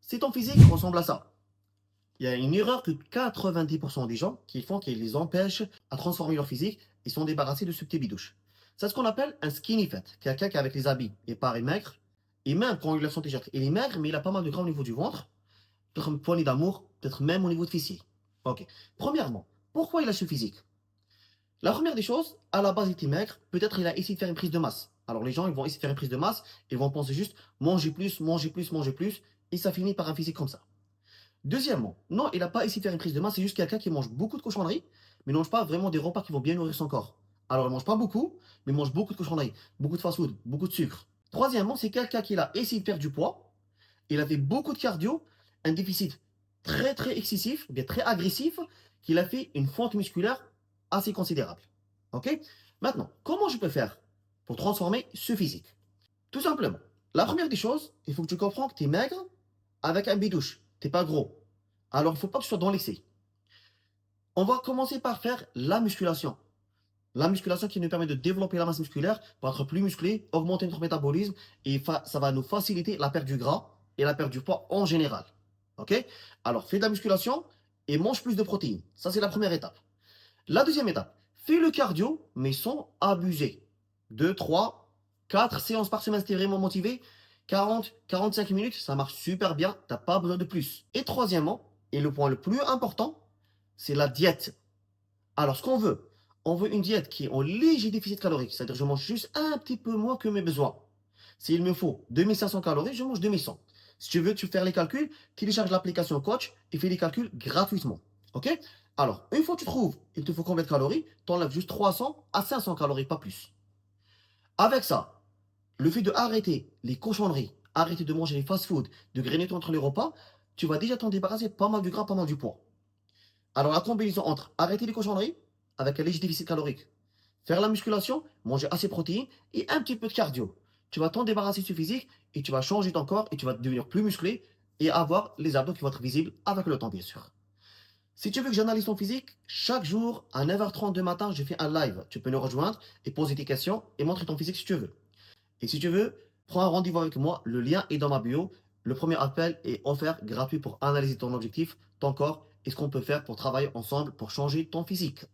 Si ton physique ressemble à ça, il y a une erreur que 90% des gens qui font qui les empêche à transformer leur physique et sont débarrassés de ce petit bidouche. C'est ce qu'on appelle un skinny fat. Quelqu'un qui avec les habits est pareil maigre, et même quand il lève son t-shirt, il est maigre, mais il a pas mal de gras au niveau du ventre, peut-être une poignée d'amour, peut-être même au niveau de fessier. Ok. Premièrement, pourquoi il a ce physique? La première des choses, à la base, il était maigre. Peut-être il a essayé de faire une prise de masse. Alors les gens, ils vont essayer de faire une prise de masse, ils vont penser juste manger plus, manger plus, manger plus, et ça finit par un physique comme ça. Deuxièmement, non, il n'a pas essayé de faire une prise de masse, c'est juste quelqu'un qui mange beaucoup de cochonneries, mais ne mange pas vraiment des repas qui vont bien nourrir son corps. Alors il ne mange pas beaucoup, mais il mange beaucoup de cochonneries, beaucoup de fast-food, beaucoup de sucre. Troisièmement, c'est quelqu'un qui a essayé de perdre du poids, il avait beaucoup de cardio, un déficit très très excessif, bien très agressif, qu'il a fait une fonte musculaire assez considérable. Ok. Maintenant, comment je peux faire pour transformer ce physique? Tout simplement. La première des choses, il faut que tu comprennes que tu es maigre avec un bidouche. Tu n'es pas gros. Alors, il ne faut pas que tu sois dans l'excès. On va commencer par faire la musculation. La musculation qui nous permet de développer la masse musculaire pour être plus musclé, augmenter notre métabolisme et ça va nous faciliter la perte du gras et la perte du poids en général. Ok. Alors, fais de la musculation et mange plus de protéines. Ça, c'est la première étape. La deuxième étape, fais le cardio, mais sans abuser. 2, 3, 4 séances par semaine si tu es vraiment motivé. 40, 45 minutes, ça marche super bien, tu n'as pas besoin de plus. Et troisièmement, et le point le plus important, c'est la diète. Alors, ce qu'on veut, on veut une diète qui est en léger déficit calorique, c'est-à-dire je mange juste un petit peu moins que mes besoins. S'il me faut 2500 calories, je mange 2100. Si tu veux tu faire les calculs, télécharge l'application Coach et fais les calculs gratuitement. Ok. Alors, une fois que tu trouves, il te faut combien de calories, tu enlèves juste 300 à 500 calories, pas plus. Avec ça, le fait de arrêter les cochonneries, arrêter de manger les fast-food, de grignoter entre les repas, tu vas déjà t'en débarrasser pas mal du gras, pas mal du poids. Alors, la combinaison entre arrêter les cochonneries avec un léger déficit calorique, faire la musculation, manger assez de protéines et un petit peu de cardio. Tu vas t'en débarrasser du physique et tu vas changer ton corps et tu vas devenir plus musclé et avoir les abdos qui vont être visibles avec le temps, bien sûr. Si tu veux que j'analyse ton physique, chaque jour à 9h30 du matin, je fais un live. Tu peux nous rejoindre et poser tes questions et montrer ton physique si tu veux. Et si tu veux, prends un rendez-vous avec moi. Le lien est dans ma bio. Le premier appel est offert gratuit pour analyser ton objectif, ton corps et ce qu'on peut faire pour travailler ensemble pour changer ton physique.